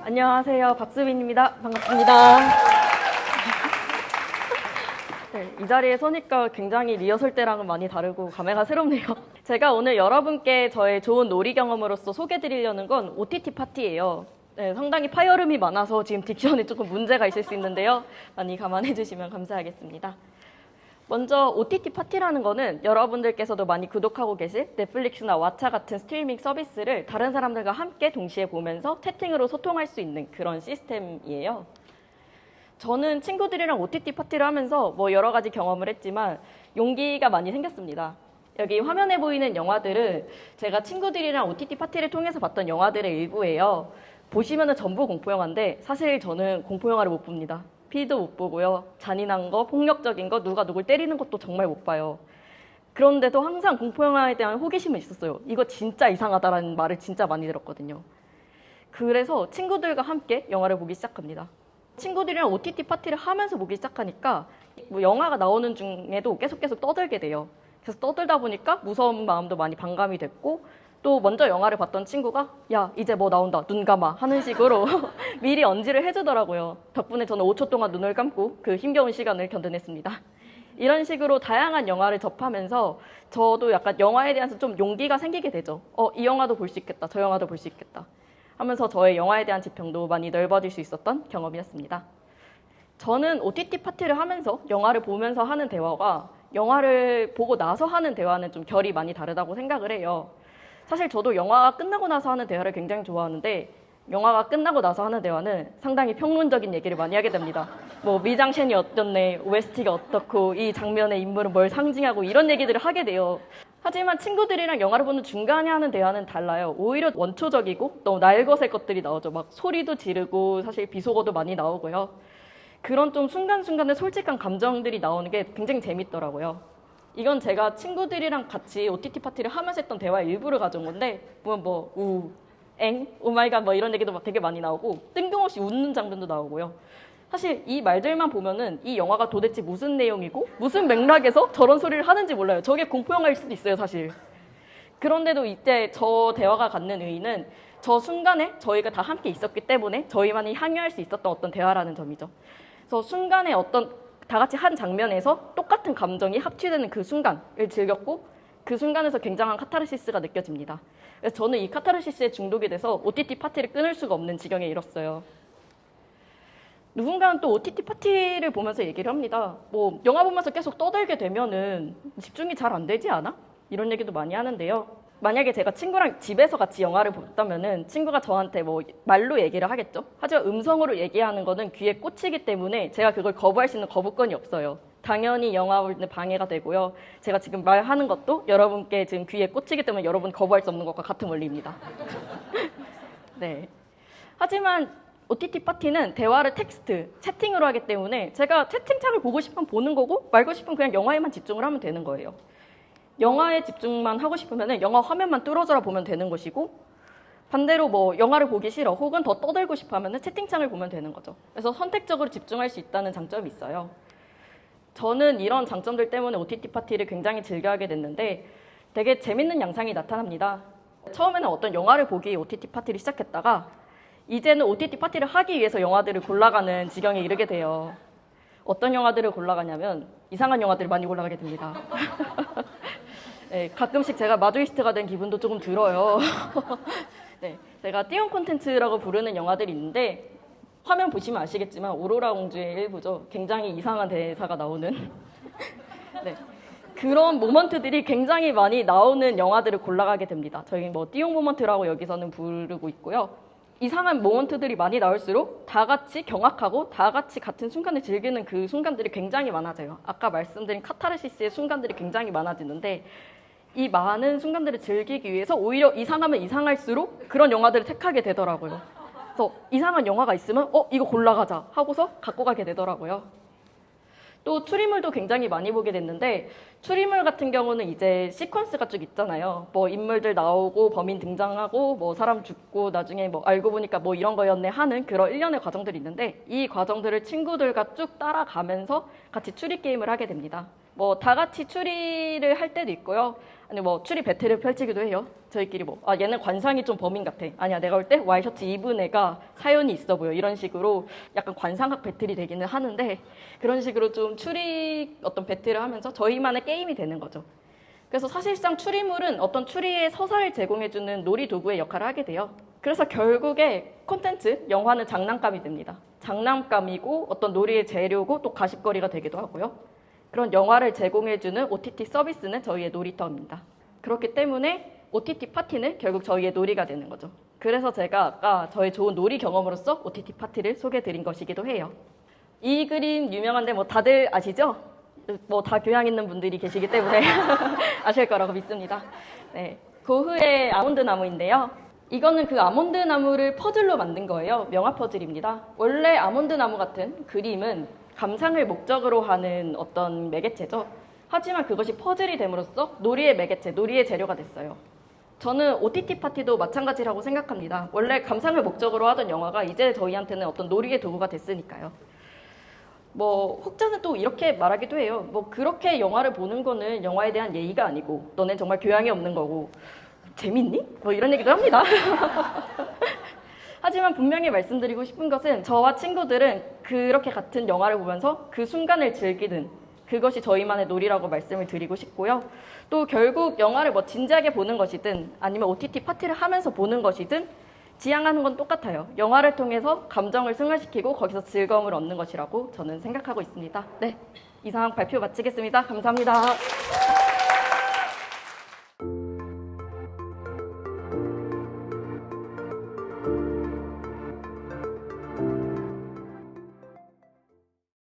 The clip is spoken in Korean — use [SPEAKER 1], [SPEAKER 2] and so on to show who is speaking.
[SPEAKER 1] 안녕하세요. 박수빈입니다. 반갑습니다. 네, 이 자리에 서니까 굉장히 리허설 때랑은 많이 다르고 감회가 새롭네요. 제가 오늘 여러분께 저의 좋은 놀이 경험으로서 소개해드리려는 건 OTT 파티예요. 네, 상당히 파열음이 많아서 지금 딕션에 조금 문제가 있을 수 있는데요. 많이 감안해 주시면 감사하겠습니다. 먼저 OTT 파티라는 거는 여러분들께서도 많이 구독하고 계실 넷플릭스나 왓챠 같은 스트리밍 서비스를 다른 사람들과 함께 동시에 보면서 채팅으로 소통할 수 있는 그런 시스템이에요. 저는 친구들이랑 OTT 파티를 하면서 여러 가지 경험을 했지만 용기가 많이 생겼습니다. 여기 화면에 보이는 영화들은 제가 친구들이랑 OTT 파티를 통해서 봤던 영화들의 일부예요. 보시면은 전부 공포영화인데 사실 저는 공포영화를 못 봅니다. 피도 못 보고요. 잔인한 거, 폭력적인 거, 누가 누굴 때리는 것도 정말 못 봐요. 그런데도 항상 공포영화에 대한 호기심은 있었어요. 이거 진짜 이상하다라는 말을 진짜 많이 들었거든요. 그래서 친구들과 함께 영화를 보기 시작합니다. 친구들이랑 OTT 파티를 하면서 보기 시작하니까 영화가 나오는 중에도 계속 떠들게 돼요. 그래서 떠들다 보니까 무서운 마음도 많이 반감이 됐고 또 먼저 영화를 봤던 친구가 야 이제 뭐 나온다 눈 감아 하는 식으로 미리 언지를 해주더라고요. 덕분에 저는 5초 동안 눈을 감고 그 힘겨운 시간을 견뎌냈습니다. 이런 식으로 다양한 영화를 접하면서 저도 약간 영화에 대해서 좀 용기가 생기게 되죠. 이 영화도 볼 수 있겠다, 저 영화도 볼 수 있겠다 하면서 저의 영화에 대한 지평도 많이 넓어질 수 있었던 경험이었습니다. 저는 OTT 파티를 하면서 영화를 보면서 하는 대화가 영화를 보고 나서 하는 대화는 좀 결이 많이 다르다고 생각을 해요. 사실 저도 영화가 끝나고 나서 하는 대화를 굉장히 좋아하는데 영화가 끝나고 나서 하는 대화는 상당히 평론적인 얘기를 많이 하게 됩니다. 미장센이 어떻네, OST가 어떻고 이 장면의 인물은 뭘 상징하고 이런 얘기들을 하게 돼요. 하지만 친구들이랑 영화를 보는 중간에 하는 대화는 달라요. 오히려 원초적이고 너무 날것의 것들이 나오죠. 막 소리도 지르고 사실 비속어도 많이 나오고요. 그런 좀 순간순간에 솔직한 감정들이 나오는 게 굉장히 재밌더라고요. 이건 제가 친구들이랑 같이 OTT 파티를 하면서 했던 대화의 일부를 가져온 건데 엥, 오마이갓 이런 얘기도 되게 많이 나오고 뜬금없이 웃는 장면도 나오고요. 사실 이 말들만 보면은 이 영화가 도대체 무슨 내용이고 무슨 맥락에서 저런 소리를 하는지 몰라요. 저게 공포영화일 수도 있어요, 사실. 그런데도 이때 저 대화가 갖는 의의는 저 순간에 저희가 다 함께 있었기 때문에 저희만이 항의할 수 있었던 어떤 대화라는 점이죠. 그래서 순간에 다 같이 한 장면에서 똑같은 감정이 합치되는 그 순간을 즐겼고 그 순간에서 굉장한 카타르시스가 느껴집니다. 그래서 저는 이 카타르시스에 중독이 돼서 OTT 파티를 끊을 수가 없는 지경에 이뤘어요. 누군가는 또 OTT 파티를 보면서 얘기를 합니다. 영화 보면서 계속 떠들게 되면은 집중이 잘 안 되지 않아? 이런 얘기도 많이 하는데요. 만약에 제가 친구랑 집에서 같이 영화를 봤다면은 친구가 저한테 말로 얘기를 하겠죠. 하지만 음성으로 얘기하는 거는 귀에 꽂히기 때문에 제가 그걸 거부할 수 있는 거부권이 없어요. 당연히 영화 볼 때 방해가 되고요. 제가 지금 말하는 것도 여러분께 지금 귀에 꽂히기 때문에 여러분 거부할 수 없는 것과 같은 원리입니다. 네. 하지만 OTT 파티는 대화를 텍스트, 채팅으로 하기 때문에 제가 채팅창을 보고 싶으면 보는 거고 말고 싶으면 그냥 영화에만 집중을 하면 되는 거예요. 영화에 집중만 하고 싶으면 영화 화면만 뚫어져라 보면 되는 것이고 반대로 영화를 보기 싫어 혹은 더 떠들고 싶어 하면 채팅창을 보면 되는 거죠. 그래서 선택적으로 집중할 수 있다는 장점이 있어요. 저는 이런 장점들 때문에 OTT 파티를 굉장히 즐겨하게 됐는데 되게 재밌는 양상이 나타납니다. 처음에는 어떤 영화를 보기 OTT 파티를 시작했다가 이제는 OTT 파티를 하기 위해서 영화들을 골라가는 지경에 이르게 돼요. 어떤 영화들을 골라가냐면 이상한 영화들을 많이 골라가게 됩니다. 네, 가끔씩 제가 마조이스트가 된 기분도 조금 들어요. 네, 제가 띄움 콘텐츠라고 부르는 영화들이 있는데 화면 보시면 아시겠지만 오로라 공주의 일부죠. 굉장히 이상한 대사가 나오는 네, 그런 모먼트들이 굉장히 많이 나오는 영화들을 골라가게 됩니다. 저희 띄움 모먼트라고 여기서는 부르고 있고요. 이상한 모먼트들이 많이 나올수록 다 같이 경악하고 다 같이 같은 순간을 즐기는 그 순간들이 굉장히 많아져요. 아까 말씀드린 카타르시스의 순간들이 굉장히 많아지는데 이 많은 순간들을 즐기기 위해서 오히려 이상하면 이상할수록 그런 영화들을 택하게 되더라고요. 그래서 이상한 영화가 있으면 이거 골라가자 하고서 갖고 가게 되더라고요. 또 추리물도 굉장히 많이 보게 됐는데 추리물 같은 경우는 이제 시퀀스가 쭉 있잖아요. 인물들 나오고 범인 등장하고 사람 죽고 나중에 알고 보니까 이런 거였네 하는 그런 일련의 과정들이 있는데 이 과정들을 친구들과 쭉 따라가면서 같이 추리 게임을 하게 됩니다. 뭐 다 같이 추리를 할 때도 있고요. 아니 뭐 추리 배틀을 펼치기도 해요. 저희끼리 뭐 얘는 관상이 좀 범인 같아. 아니야 내가 볼 때 와이셔츠 입은 애가 사연이 있어 보여. 이런 식으로 약간 관상학 배틀이 되기는 하는데 그런 식으로 좀 추리 어떤 배틀을 하면서 저희만의 게임이 되는 거죠. 그래서 사실상 추리물은 어떤 추리의 서사를 제공해주는 놀이 도구의 역할을 하게 돼요. 그래서 결국에 콘텐츠, 영화는 장난감이 됩니다. 장난감이고 어떤 놀이의 재료고 또 가십거리가 되기도 하고요. 그런 영화를 제공해주는 OTT 서비스는 저희의 놀이터입니다. 그렇기 때문에 OTT 파티는 결국 저희의 놀이가 되는 거죠. 그래서 제가 아까 저의 좋은 놀이 경험으로서 OTT 파티를 소개해드린 것이기도 해요. 이 그림 유명한데 뭐 다들 아시죠? 뭐 다 교양 있는 분들이 계시기 때문에 아실 거라고 믿습니다. 네, 고흐의 아몬드 나무인데요. 이거는 그 아몬드 나무를 퍼즐로 만든 거예요. 명화 퍼즐입니다. 원래 아몬드 나무 같은 그림은 감상을 목적으로 하는 어떤 매개체죠. 하지만 그것이 퍼즐이 됨으로써 놀이의 매개체, 놀이의 재료가 됐어요. 저는 OTT 파티도 마찬가지라고 생각합니다. 원래 감상을 목적으로 하던 영화가 이제 저희한테는 어떤 놀이의 도구가 됐으니까요. 뭐 혹자는 또 이렇게 말하기도 해요. 뭐 그렇게 영화를 보는 거는 영화에 대한 예의가 아니고 너네 정말 교양이 없는 거고 재밌니? 뭐 이런 얘기도 합니다. 하지만 분명히 말씀드리고 싶은 것은 저와 친구들은 그렇게 같은 영화를 보면서 그 순간을 즐기는 그것이 저희만의 놀이라고 말씀을 드리고 싶고요. 또 결국 영화를 뭐 진지하게 보는 것이든 아니면 OTT 파티를 하면서 보는 것이든 지향하는 건 똑같아요. 영화를 통해서 감정을 승화시키고 거기서 즐거움을 얻는 것이라고 저는 생각하고 있습니다. 네, 이상 발표 마치겠습니다. 감사합니다.